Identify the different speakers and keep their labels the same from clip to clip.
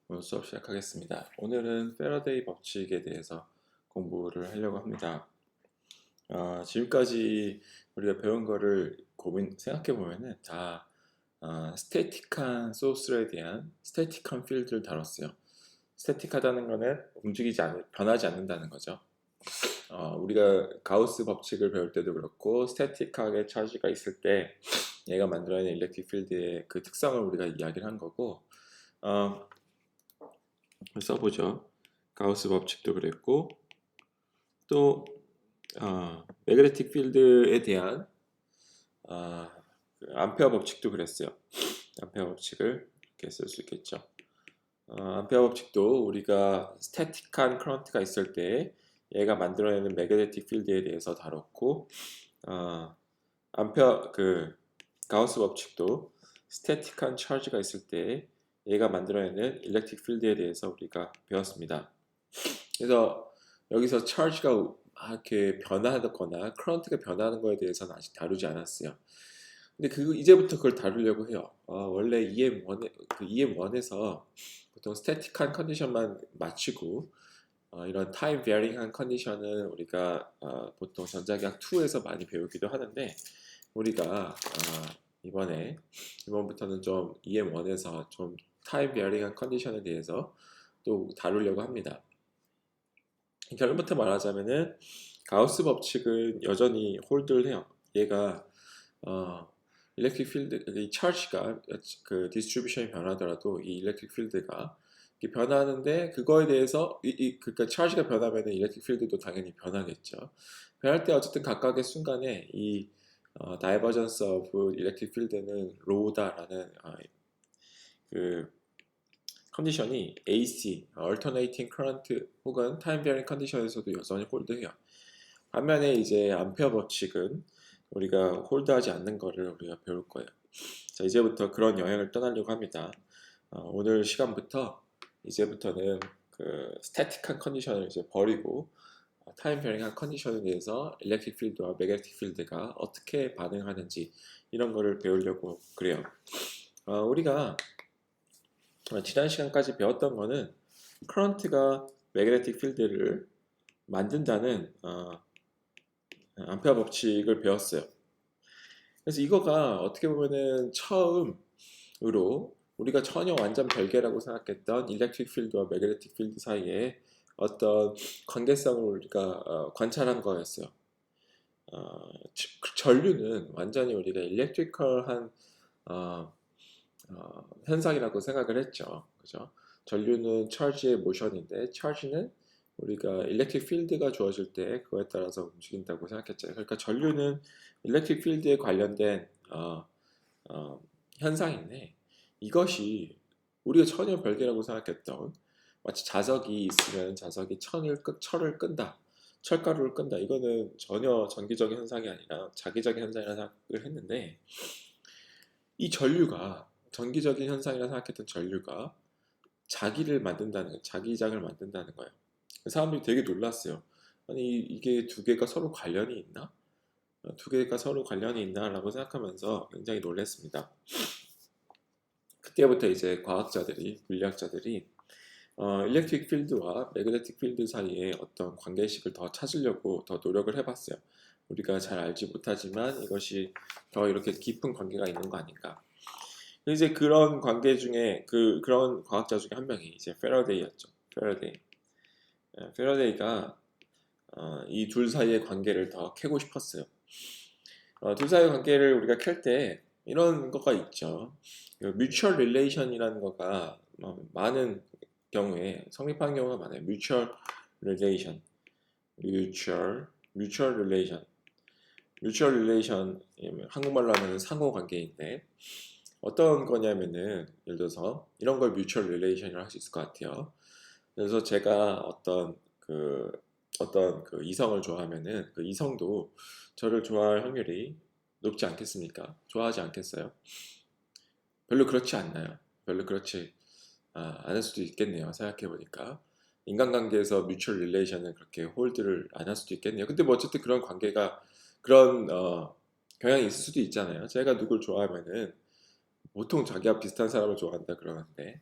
Speaker 1: 오늘 수업 시작하겠습니다. 오늘은 패러데이 법칙에 대해서 공부를 하려고 합니다. 지금까지 우리가 배운 거를 생각해 보면은 다 스태틱한 소스에 대한 스태틱한 필드를 다뤘어요. 스태틱하다는 거는 변하지 않는다는 거죠. 우리가 가우스 법칙을 배울 때도 그렇고 스태틱하게 차지가 있을 때 얘가 만들어내는 일렉트릭 필드의 그 특성을 우리가 이야기를 한 거고 어, 써보죠. 가우스 법칙도 그랬고 또 매그네틱 필드에 대한 어, 그 암페어 법칙도 그랬어요. 암페어 법칙을 이렇게 쓸 수 있겠죠. 암페어 법칙도 우리가 스태틱한 커런트가 있을 때 얘가 만들어내는 매그네틱 필드에 대해서 다뤘고 암페어 가우스 법칙도 스태틱한 차지가 있을 때 얘가 만들어내는 일렉트릭 필드에 대해서 우리가 배웠습니다. 그래서 여기서 차지가 이렇게 변화하거나 커런트가 변하는 거에 대해서는 아직 다루지 않았어요. 근데 이제부터 그걸 다루려고 해요. 원래 EM1에서 보통 스태틱한 컨디션만 맞추고 이런 타임 베어링한 컨디션은 우리가 보통 전자기학 2에서 많이 배우기도 하는데 우리가 이번부터는 좀 EM1에서 좀 타임 베어링한 컨디션에 대해서 또 다루려고 합니다. 결론부터 말하자면은 가우스 법칙은 여전히 홀드를 해요. 얘가 일렉트릭 필드, 이 차지가 그 디스트리뷰션이 변하더라도 이 일렉트릭 필드가 변하는데 그거에 대해서 그러니까 차지가 변하면은 일렉트릭 필드도 당연히 변하겠죠. 변할 때 어쨌든 각각의 순간에 이 다이버전스 오브 일렉트릭 필드는 로우다라는 그 컨디션이 AC, Alternating Current 혹은 Time Varying 컨디션에서도 여전히 홀드해요. 반면에 이제 암페어 법칙은 우리가 홀드하지 않는 거를 우리가 배울 거예요. 자, 이제부터 그런 여행을 떠나려고 합니다. 오늘 시간부터 이제부터는 그 스태틱한 컨디션을 이제 버리고 타임 베어링한 컨디션에 대해서 일렉트릭 필드와 매그네틱 필드가 어떻게 반응하는지 이런 거를 배우려고 그래요. 우리가 지난 시간까지 배웠던 거는 커런트가 매그네틱 필드를 만든다는 암페어 법칙을 배웠어요. 그래서 이거가 어떻게 보면은 처음으로 우리가 전혀 완전 별개라고 생각했던 일렉트릭 필드와 매그네틱 필드 사이에 어떤 관계성을 우리가 관찰한 거였어요. 전류는 완전히 우리가 일렉트리컬한 어, 현상이라고 생각을 했죠. 그죠? 전류는 charge의 모션인데 charge는 우리가 일렉트릭 필드가 주어질 때 그거에 따라서 움직인다고 생각했죠. 그러니까 전류는 일렉트릭 필드에 관련된 현상인데 이것이 우리가 전혀 별개라고 생각했던 마치 자석이 있으면 자석이 철을 끈다. 철가루를 끈다. 이거는 전혀 전기적인 현상이 아니라 자기적인 현상이라고 생각을 했는데 이 전류가 전기적인 현상이라 생각했던 전류가 자기장을 만든다는 거예요. 사람들이 되게 놀랐어요. 아니 이게 두 개가 서로 관련이 있나? 두 개가 서로 관련이 있나라고 생각하면서 굉장히 놀랐습니다. 그때부터 이제 물리학자들이 일렉트릭 필드와 매그네틱 필드 사이에 어떤 관계식을 더 찾으려고 더 노력을 해봤어요. 우리가 잘 알지 못하지만 이것이 더 이렇게 깊은 관계가 있는 거 아닌가? 이제 그런 관계 중에 그런 과학자 중에 한 명이 이제 페러데이였죠. 페러데이가 이 둘 사이의 관계를 더 캐고 싶었어요. 둘 사이의 관계를 우리가 캘 때 이런 거가 있죠. 뮤추얼 릴레이션이라는 거가 많은 경우에 성립하는 경우가 많아요. 릴레이션, 뮤추얼 릴레이션, 뮤추얼 릴레이션 한국말로 하면 상호관계인데 어떤 거냐면은 예를 들어서 이런 걸 뮤추얼 릴레이션이라고 할 수 있을 것 같아요. 그래서 제가 어떤 그 이성을 좋아하면은 그 이성도 저를 좋아할 확률이 높지 않겠습니까? 좋아하지 않겠어요? 별로 그렇지 않나요? 별로 그렇지 않을 수도 있겠네요. 생각해 보니까 인간관계에서 뮤추얼 릴레이션을 그렇게 홀드를 안 할 수도 있겠네요. 근데 뭐 어쨌든 그런 관계가 그런 경향이 있을 수도 있잖아요. 제가 누굴 좋아하면은 보통 자기와 비슷한 사람을 좋아한다 그러는데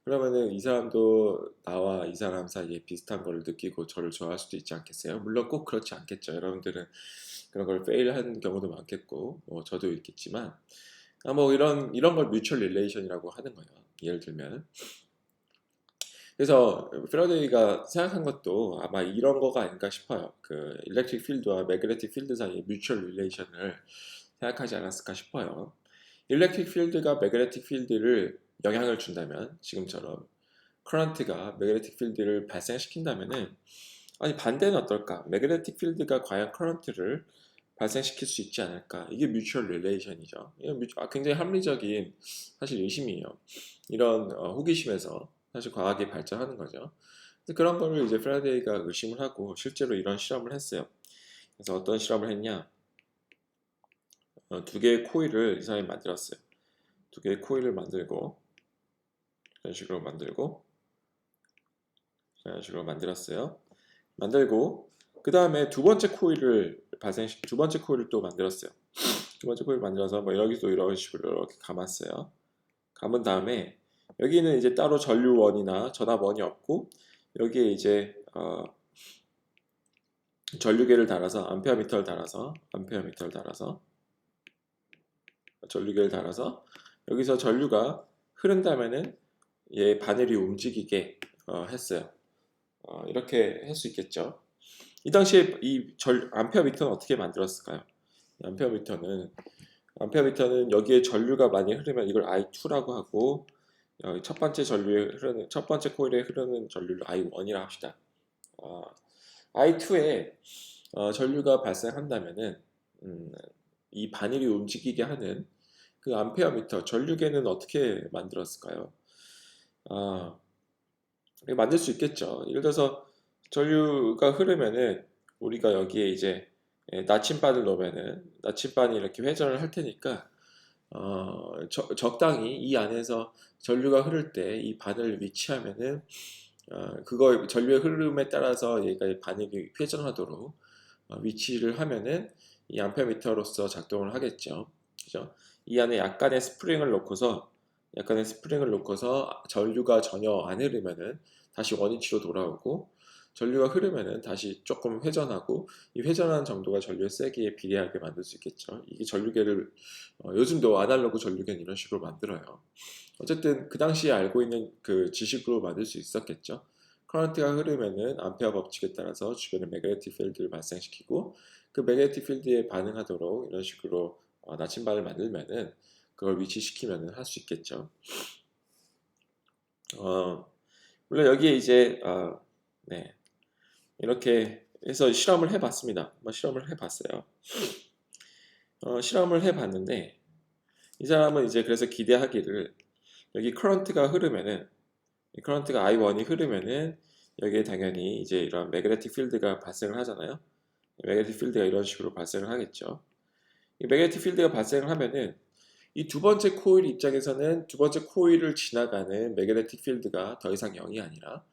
Speaker 1: 그러면은 이 사람도 나와 이 사람 사이에 비슷한 거를 느끼고 저를 좋아할 수도 있지 않겠어요? 물론 꼭 그렇지 않겠죠. 여러분들은 그런 걸 페일한 경우도 많겠고, 뭐 저도 있겠지만, 뭐 이런 걸 뮤추얼 릴레이션이라고 하는 거예요. 예를 들면. 그래서 패러데이가 생각한 것도 아마 이런 거가 아닌가 싶어요. 그 일렉트릭 필드와 매그네틱 필드 사이의 뮤추얼 릴레이션을 생각하지 않았을까 싶어요. 일렉트릭 필드가 매그네틱 필드를 영향을 준다면 지금처럼 커런트가 매그네틱 필드를 발생시킨다면은 아니 반대는 어떨까? 매그네틱 필드가 과연 커런트를 발생시킬 수 있지 않을까? 이게 뮤추얼 릴레이션이죠. 이건 굉장히 합리적인 사실 의심이에요. 이런 호기심에서 사실 과학이 발전하는 거죠. 그래서 그런 거를 이제 프라데이가 의심을 하고 실제로 이런 실험을 했어요. 그래서 어떤 실험을 했냐? 두 개의 코일을 이 사람이 만들었어요. 두 개의 코일을 만들고 이런 식으로 만들고 이런 식으로 만들었어요. 만들고 그 다음에 두 번째 코일을 또 만들었어요. 두 번째 코일 만들어서 뭐 여기도 이런 식으로 이렇게 감았어요. 감은 다음에 여기는 이제 따로 전류원이나 전압원이 없고 여기에 이제 전류계를 달아서 암페어미터를 달아서 전류계를 달아서 여기서 전류가 흐른다면은 얘 바늘이 움직이게 했어요. 이렇게 할 수 있겠죠. 이 당시에 암페어미터는 어떻게 만들었을까요? 암페어미터는 여기에 전류가 많이 흐르면 이걸 I2라고 하고 첫 번째 코일에 흐르는 전류를 I1이라 합시다. I2에 전류가 발생한다면은 이 바늘이 움직이게 하는 그 암페어미터 전류계는 어떻게 만들었을까요? 아, 만들 수 있겠죠. 예를 들어서 전류가 흐르면은 우리가 여기에 이제 나침반을 넣으면은 나침반이 이렇게 회전을 할 테니까 적당히 이 안에서 전류가 흐를 때 이 바늘을 위치하면은 그거 전류의 흐름에 따라서 얘가 바늘이 회전하도록 위치를 하면은 이 암페어미터로서 작동을 하겠죠. 그죠? 이 안에 약간의 스프링을 놓고서 전류가 전혀 안 흐르면은 다시 원위치로 돌아오고 전류가 흐르면은 다시 조금 회전하고 이 회전하는 정도가 전류의 세기에 비례하게 만들 수 있겠죠. 이게 전류계를 요즘도 아날로그 전류계는 이런 식으로 만들어요. 어쨌든 그 당시에 알고 있는 그 지식으로 만들 수 있었겠죠. 커런트가 흐르면은 암페어 법칙에 따라서 주변에 매그네틱 필드를 발생시키고 그 매그네틱 필드에 반응하도록 이런 식으로 나침반을 만들면은 그걸 위치시키면은 할 수 있겠죠. 물론 여기에 이제 네, 이렇게 해서 실험을 해봤습니다. 실험을 해봤어요. 실험을 해봤는데 이 사람은 이제 그래서 기대하기를 여기 커런트가 I1이 흐르면은 여기에 당연히 이제 이런 매그네틱 필드가 발생을 하잖아요. 매그네틱 필드가 이런 식으로 발생을 하겠죠. 이 매그네틱 필드가 발생을 하면은 이 두 번째 코일 입장에서는 두 번째 코일을 지나가는 매그네틱 필드가 더 이상 0이 아니라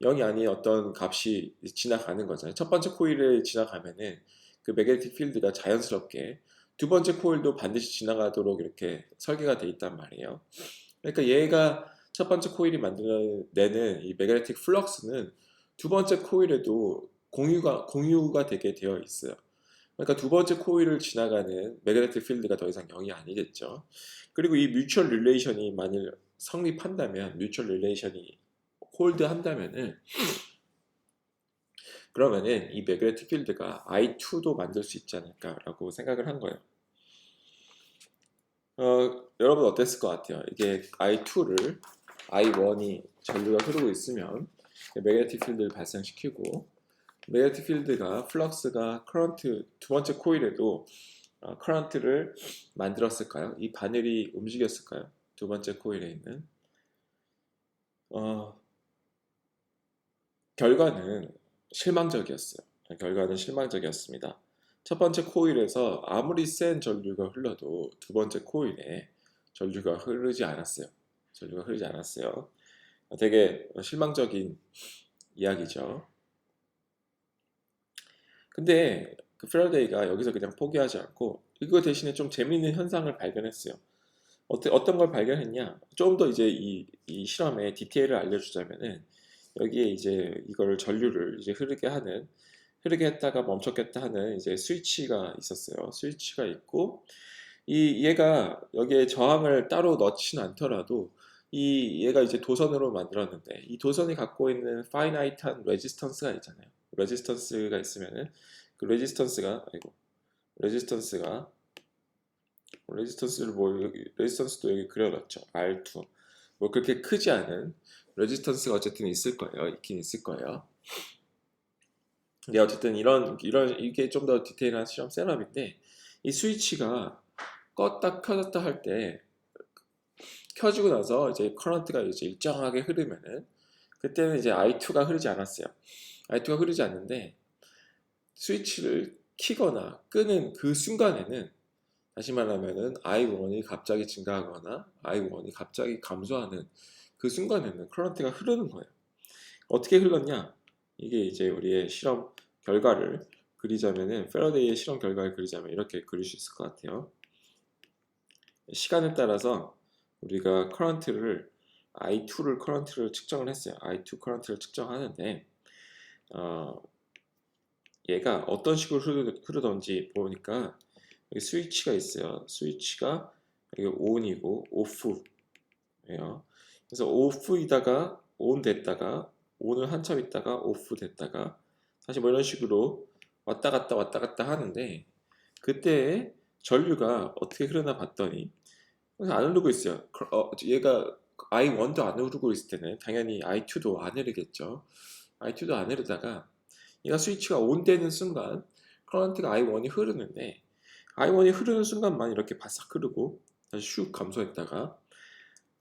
Speaker 1: 0이 아닌 어떤 값이 지나가는 거잖아요. 첫 번째 코일을 지나가면은 그 매그네틱 필드가 자연스럽게 두 번째 코일도 반드시 지나가도록 이렇게 설계가 돼 있단 말이에요. 그러니까 얘가 첫 번째 코일이 만들어내는 이 매그네틱 플럭스는 두 번째 코일에도 공유가 되게 되어 있어요. 그러니까 두 번째 코일을 지나가는 매그네틱 필드가 더 이상 0이 아니겠죠. 그리고 이 뮤추얼 릴레이션이 만일 성립한다면, 뮤추얼 릴레이션이 홀드한다면은 그러면은 이 매그네틱 필드가 I2도 만들 수 있지 않을까라고 생각을 한 거예요. 여러분 어땠을 것 같아요? 이게 I1이 전류가 흐르고 있으면 매그네틱 필드를 발생시키고 매그네틱 필드가 플럭스가 커런트 두 번째 코일에도 커런트를 만들었을까요? 이 바늘이 움직였을까요? 두 번째 코일에 있는 어, 결과는 실망적이었어요. 결과는 실망적이었습니다. 첫 번째 코일에서 아무리 센 전류가 흘러도 두 번째 코일에 전류가 흐르지 않았어요. 전류가 흐르지 않았어요. 되게 실망적인 이야기죠. 근데 그 패러데이가 여기서 그냥 포기하지 않고 이거 대신에 좀 재미있는 현상을 발견했어요. 어떤 걸 발견했냐? 좀 더 이제 이 실험의 디테일을 알려주자면은 여기에 이제 이걸 전류를 이제 흐르게 했다가 멈췄겠다 하는 이제 스위치가 있었어요. 스위치가 있고 얘가 여기에 저항을 따로 넣지는 않더라도 얘가 이제 도선으로 만들었는데 이 도선이 갖고 있는 파이나이트한 레지스턴스가 있잖아요. 레지스턴스가 있으면은 그 레지스턴스가 레지스턴스를 뭐 레지스턴스도 여기 그려놨죠. R2 뭐 그렇게 크지 않은 레지스턴스가 어쨌든 있을 거예요. 있긴 있을 거예요. 근데 어쨌든 이게 좀 더 디테일한 실험 셋업인데 이 스위치가 껐다 켜졌다 할 때 켜지고 나서 이제 커런트가 이제 일정하게 흐르면은 그때는 이제 I2가 흐르지 않았어요. I2가 흐르지 않는데 스위치를 키거나 끄는 그 순간에는 다시 말하면은 I1이 갑자기 증가하거나 I1이 갑자기 감소하는 그 순간에는 커런트가 흐르는 거예요. 어떻게 흘렀냐? 이게 이제 우리의 실험 결과를 그리자면은 패러데이의 실험 결과를 그리자면 이렇게 그릴 수 있을 것 같아요. 시간에 따라서 우리가 커런트를 측정을 했어요. I2 커런트를 측정하는데 얘가 어떤 식으로 흐르던지 보니까 여기 스위치가 있어요. 스위치가 여기 ON이고 OFF예요. 그래서 OFF이다가 ON 됐다가 ON을 한참 있다가 OFF 됐다가 다시 뭐 이런 식으로 왔다 갔다 하는데 그때 전류가 어떻게 흐르나 봤더니 안 흐르고 있어요. 얘가 I1도 안 흐르고 있을 때는 당연히 I2도 안 흐르겠죠. I2도 안 흐르다가 얘가 스위치가 ON 되는 순간 커런트가 I1이 흐르는데 I1이 흐르는 순간만 이렇게 바싹 흐르고 다시 슉 감소했다가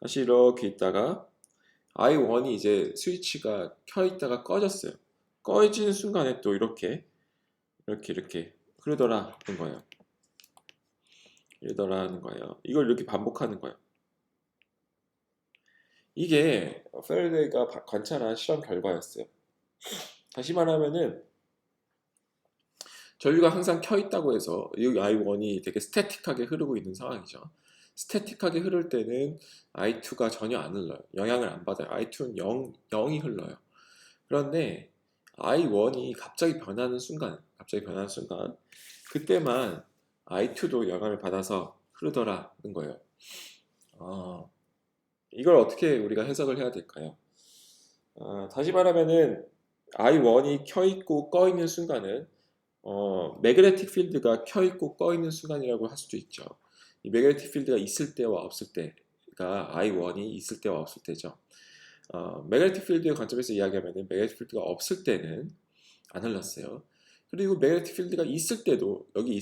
Speaker 1: 다시 이렇게 있다가 I1이 이제 스위치가 켜 있다가 꺼졌어요. 꺼지는 순간에 또 이렇게 흐르더라는 거예요. 이러더라는 거예요. 이걸 이렇게 반복하는 거예요. 이게 패러데이가 관찰한 실험 결과였어요. 다시 말하면은 전류가 항상 켜 있다고 해서 여기 I1이 되게 스태틱하게 흐르고 있는 상황이죠. 스태틱하게 흐를 때는 I2가 전혀 안 흘러요. 영향을 안 받아요. I2는 0이 흘러요. 그런데 I1이 갑자기 변하는 순간 그때만 I2도 영향을 받아서 흐르더라는 거예요. 이걸 어떻게 우리가 해석을 해야 될까요? 다시 말하면은 I1이 켜 있고 꺼 있는 순간은 매그네틱 필드가 켜 있고 꺼 있는 순간이라고 할 수도 있죠. 이 매그네틱 필드가 있을 때와 없을 때가 I1이 있을 때와 없을 때죠. 매그네틱 필드의 관점에서 이야기하면은 매그네틱 필드가 없을 때는 안 흘렀어요. 그리고 매그네틱 필드가 있을 때도 여기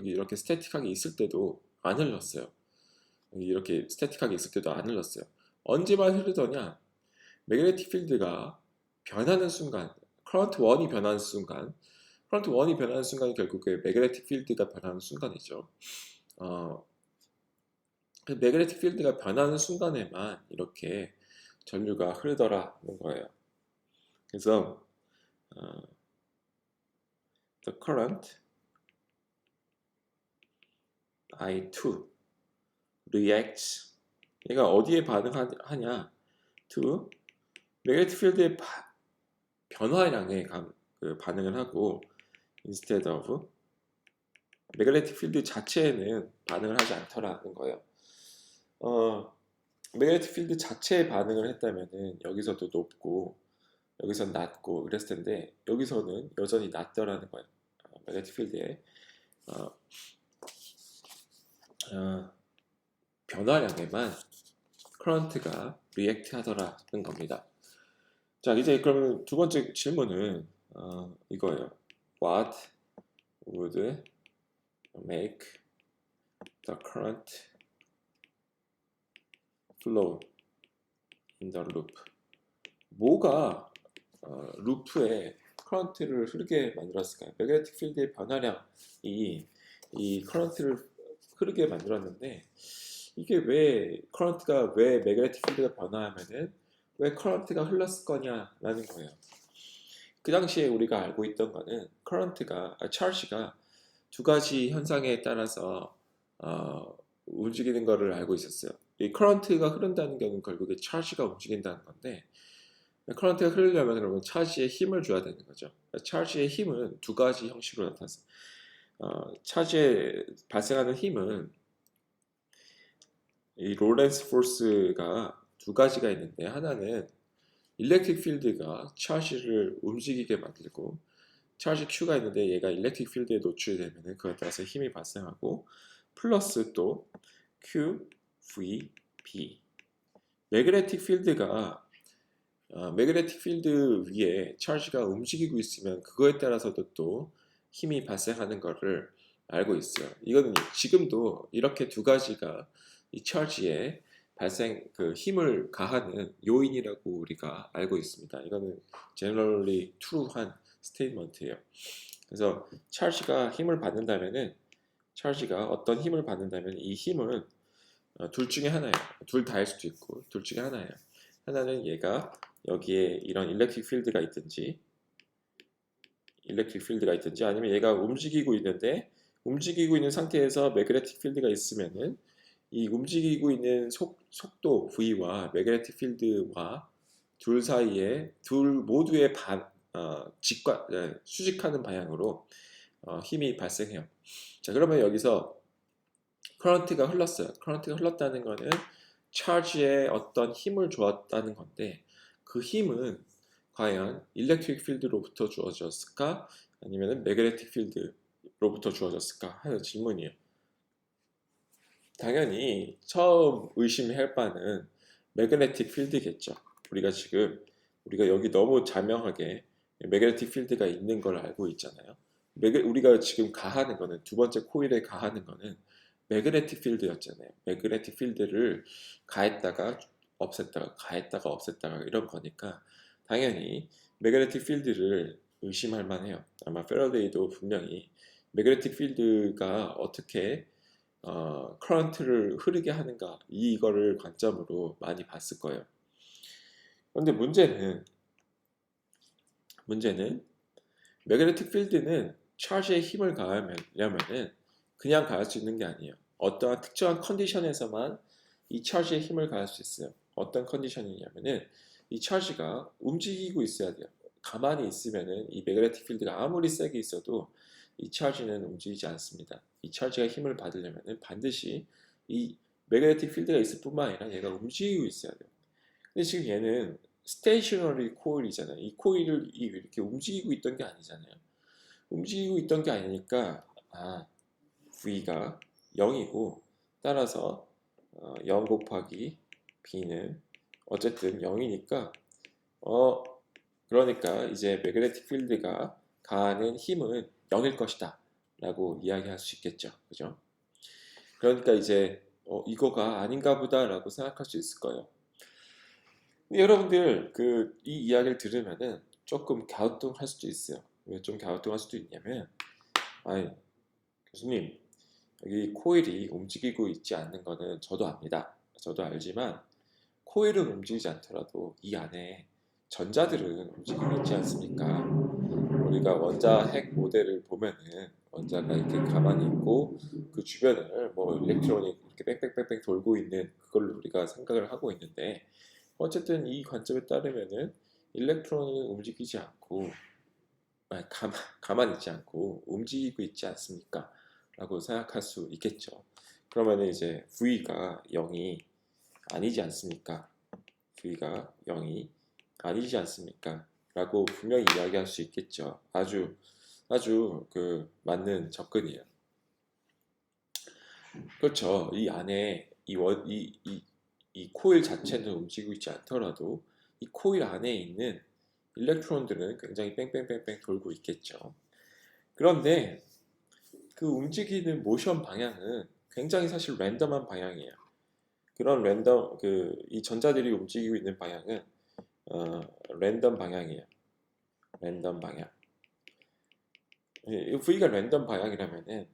Speaker 1: 이렇게 스태틱하게 있을 때도 안 흘렀어요. 여기 이렇게 스태틱하게 있을 때도 안 흘렀어요. 언제만 흐르더냐? 매그네틱 필드가 변하는 순간, 커런트 1이 변하는 순간, 커런트 1이 변하는 순간이 결국에 매그네틱 필드가 변하는 순간이죠. 그 매그네틱 필드가 변하는 순간에만 이렇게 전류가 흐르더라는 거예요. 그래서 the current I2 reacts 얘가 어디에 반응하냐 to 매그네틱 필드의 변화량에 반응을 하고 instead of 매그네틱 필드 자체에는 반응을 하지 않더라는 거예요. 매그네틱 필드 자체에 반응을 했다면은 여기서도 높고 여기선 낮고 그랬을 텐데 여기서는 여전히 낮더라는 거예요. 매그네틱 필드의 변화량에만 커런트가 리액트 하더라는 겁니다. 자, 이제 그러면 두 번째 질문은 이거예요. What would make the current flow in the loop? 뭐가 루프에 커런트를 흐르게 만들었을까요? 매그네틱 필드의 변화량이 이 커런트를 흐르게 만들었는데 이게 커런트가 왜 매그네틱 필드가 변화하면은 왜 커런트가 흘렀을 거냐라는 거예요. 그 당시에 우리가 알고 있던 거는 찰시가 두 가지 현상에 따라서 움직이는 거를 알고 있었어요. 이 커런트가 흐른다는 건 결국에 차지가 움직인다는 건데, 커런트가 흐르려면 그러면 차지에 힘을 줘야 되는 거죠. 차지의 힘은 두 가지 형식으로 나타났어요. 차지에 발생하는 힘은 이 로렌스 포스가 두 가지가 있는데, 하나는 일렉트릭 필드가 차지를 움직이게 만들고, 차지 Q가 있는데 얘가 일렉트릭 필드에 노출되면 그에 따라서 힘이 발생하고, 플러스 또 Q, V, B. 매그네틱 필드가 매그네틱 필드 위에 차지가 움직이고 있으면 그거에 따라서도 또 힘이 발생하는 것을 알고 있어요. 이거는 지금도 이렇게 두 가지가 이 차지에 발생 그 힘을 가하는 요인이라고 우리가 알고 있습니다. 이거는 generally true한 스테이트먼트예요. 그래서 차지가 힘을 받는다면은 차지가 어떤 힘을 받는다면 이 힘은 둘 중에 하나예요. 둘 다일 수도 있고 둘 중에 하나예요. 하나는 얘가 여기에 이런 일렉트릭 필드가 있든지 아니면 얘가 움직이고 있는데 움직이고 있는 상태에서 매그네틱 필드가 있으면은 이 움직이고 있는 속도 V와 매그네틱 필드와 둘 사이에 둘 모두의 수직하는 방향으로 힘이 발생해요. 자, 그러면 여기서 커런트가 흘렀어요. 커런트가 흘렀다는 거는 차지에 어떤 힘을 주었다는 건데, 그 힘은 과연 일렉트릭 필드로부터 주어졌을까 아니면 매그네틱 필드로부터 주어졌을까 하는 질문이에요. 당연히 처음 의심할 바는 매그네틱 필드겠죠. 우리가 여기 너무 자명하게 매그네틱 필드가 있는 걸 알고 있잖아요. 우리가 지금 가하는 거는 두 번째 코일에 가하는 거는 매그네틱 필드였잖아요. 매그네틱 필드를 가했다가 없앴다가 이런 거니까 당연히 매그네틱 필드를 의심할 만해요. 아마 패러데이도 분명히 매그네틱 필드가 어떻게 커런트를 흐르게 하는가 이거를 관점으로 많이 봤을 거예요. 그런데 문제는 매그네틱 필드는 차지에 힘을 가하려면은 그냥 가할 수 있는 게 아니에요. 어떠한 특정한 컨디션에서만 이 차지에 힘을 가할 수 있어요. 어떤 컨디션이냐면은 이 차지가 움직이고 있어야 돼요. 가만히 있으면은 이 매그네틱 필드가 아무리 세게 있어도 이 차지는 움직이지 않습니다. 이 차지가 힘을 받으려면은 반드시 이 매그네틱 필드가 있을 뿐만 아니라 얘가 움직이고 있어야 돼요. 근데 지금 얘는 스테이셔너리 코일이잖아요. 이 코일을 이렇게 움직이고 있던 게 아니잖아요. 움직이고 있던 게 아니니까 V가 0이고 따라서 0 곱하기 B는 어쨌든 0이니까 그러니까 이제 매그네틱 필드가 가하는 힘은 0일 것이다 라고 이야기할 수 있겠죠. 그죠? 그러니까 이제 이거가 아닌가 보다 라고 생각할 수 있을 거예요. 근데 여러분들 이 이야기를 들으면은 조금 갸우뚱할 수도 있어요. 왜 좀 갸우뚱할 수도 있냐면 아니 교수님 여기 코일이 움직이고 있지 않는 거는 저도 압니다. 저도 알지만 코일은 움직이지 않더라도 이 안에 전자들은 움직이고 있지 않습니까? 우리가 원자 핵 모델을 보면은 원자가 이렇게 가만히 있고 그 주변을 뭐 일렉트론이 이렇게 뺑뺑뺑뺑 돌고 있는 그걸 우리가 생각을 하고 있는데 어쨌든 이 관점에 따르면은 일렉트론은 움직이지 않고 가만히 있지 않고 움직이고 있지 않습니까? 라고 생각할 수 있겠죠. 그러면 이제 V가 0이 아니지 않습니까? V가 0이 아니지 않습니까? 라고 분명히 이야기할 수 있겠죠. 아주 맞는 접근이에요. 그렇죠. 이 안에 이 코일 자체는 움직이고 있지 않더라도 이 코일 안에 있는 일렉트론들은 굉장히 뺑뺑뺑뺑 돌고 있겠죠. 그런데 그 움직이는 모션 방향은 굉장히 사실 랜덤한 방향이에요. 그런 이 전자들이 움직이고 있는 방향은 랜덤 방향이에요. 랜덤 방향. V가 랜덤 방향이라면은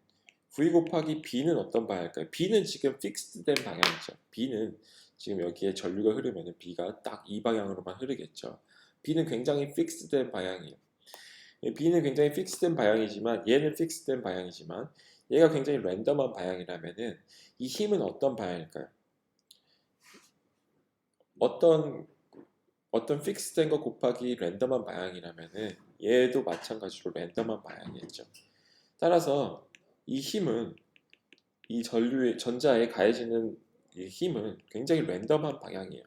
Speaker 1: V 곱하기 B는 어떤 방향일까요? B는 지금 픽스된 방향이죠. B는 지금 여기에 전류가 흐르면 B가 딱 이 방향으로만 흐르겠죠. B는 굉장히 픽스된 방향이에요. B는 굉장히 픽스된 방향이지만 얘는 픽스된 방향이지만 얘가 굉장히 랜덤한 방향이라면은 이 힘은 어떤 방향일까요? 어떤 픽스된 거 곱하기 랜덤한 방향이라면은 얘도 마찬가지로 랜덤한 방향이겠죠. 따라서 이 힘은 이 전류의 전자에 가해지는 이 힘은 굉장히 랜덤한 방향이에요.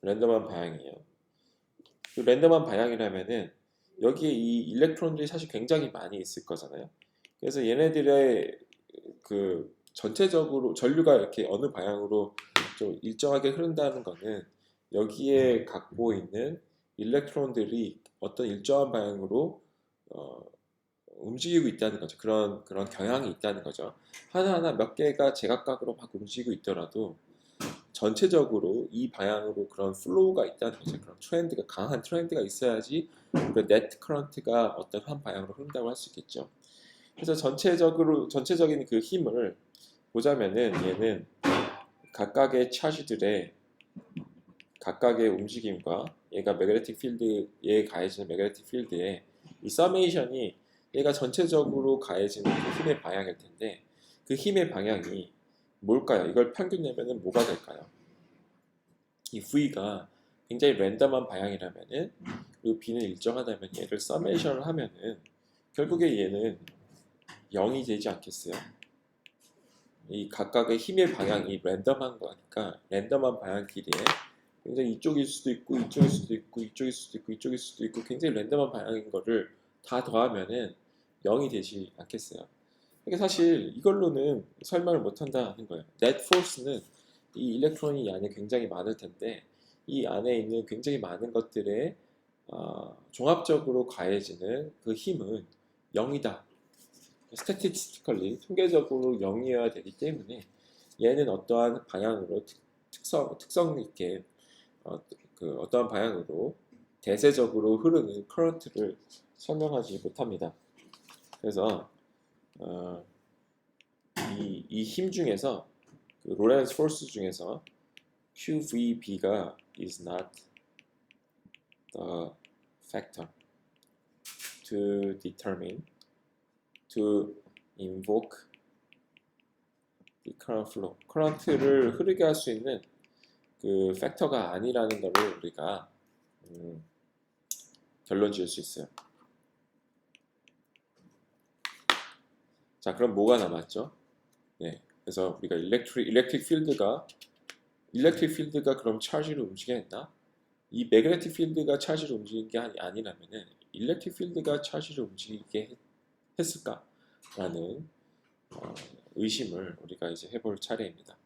Speaker 1: 랜덤한 방향이에요. 그 랜덤한 방향이라면은 여기에 이 일렉트론들이 사실 굉장히 많이 있을 거잖아요. 그래서 얘네들의 그 전체적으로 전류가 이렇게 어느 방향으로 좀 일정하게 흐른다는 거는 여기에 갖고 있는 일렉트론들이 어떤 일정한 방향으로 어, 움직이고 있다는 거죠. 그런 경향이 있다는 거죠. 하나하나 몇 개가 제각각으로 막 움직이고 있더라도 전체적으로 이 방향으로 그런 플로우가 있다는 거죠. 그런 트렌드가 강한 트렌드가 있어야지 그 네트 커런트가 어떤 한 방향으로 흐른다고 할 수 있겠죠. 그래서 전체적인 그 힘을 보자면은 얘는 각각의 차지들의 각각의 움직임과 얘가 매그네틱 필드에 가해지는 매그네틱 필드의 이 서메이션이 얘가 전체적으로 가해지는 그 힘의 방향일 텐데 그 힘의 방향이 뭘까요? 이걸 평균 내면은 뭐가 될까요? 이 V가 굉장히 랜덤한 방향이라면은 그리고 B는 일정하다면 얘를 서메이션을 하면은 결국에 얘는 0이 되지 않겠어요? 이 각각의 힘의 방향이 랜덤한 거니까 랜덤한 방향 길이에 굉장히 이쪽일 수도 있고 이쪽일 수도 있고 이쪽일 수도 있고 이쪽일 수도 있고 굉장히 랜덤한 방향인 거를 다 더하면은 0이 되지 않겠어요. 그러니까 사실 이걸로는 설명을 못 한다는 거예요. net force는 이 일렉트론이 이 안에 굉장히 많을 텐데 이 안에 있는 굉장히 많은 것들의 종합적으로 가해지는 그 힘은 0이다. statistically 통계적으로 0이어야 되기 때문에 얘는 어떠한 방향으로 특성 있게 어떠한 방향으로 대세적으로 흐르는 커런트를 설명하지 못합니다. 그래서 이 힘 중에서 그 로렌츠 포스 중에서 QVB가 is not the factor to determine to invoke the current flow. 커런트를 흐르게 할 수 있는 그 팩터가 아니라는 것을 우리가 결론 지을 수 있어요. 자, 그럼 뭐가 남았죠? 네, 그래서 우리가 일렉트릭 필드가 그럼 차지를 움직여야 했나? 이 매그네틱 필드가 차지를 움직인 게 아니라면은 일렉트릭 필드가 차지를 움직이게 했을까라는 의심을 우리가 이제 해볼 차례입니다.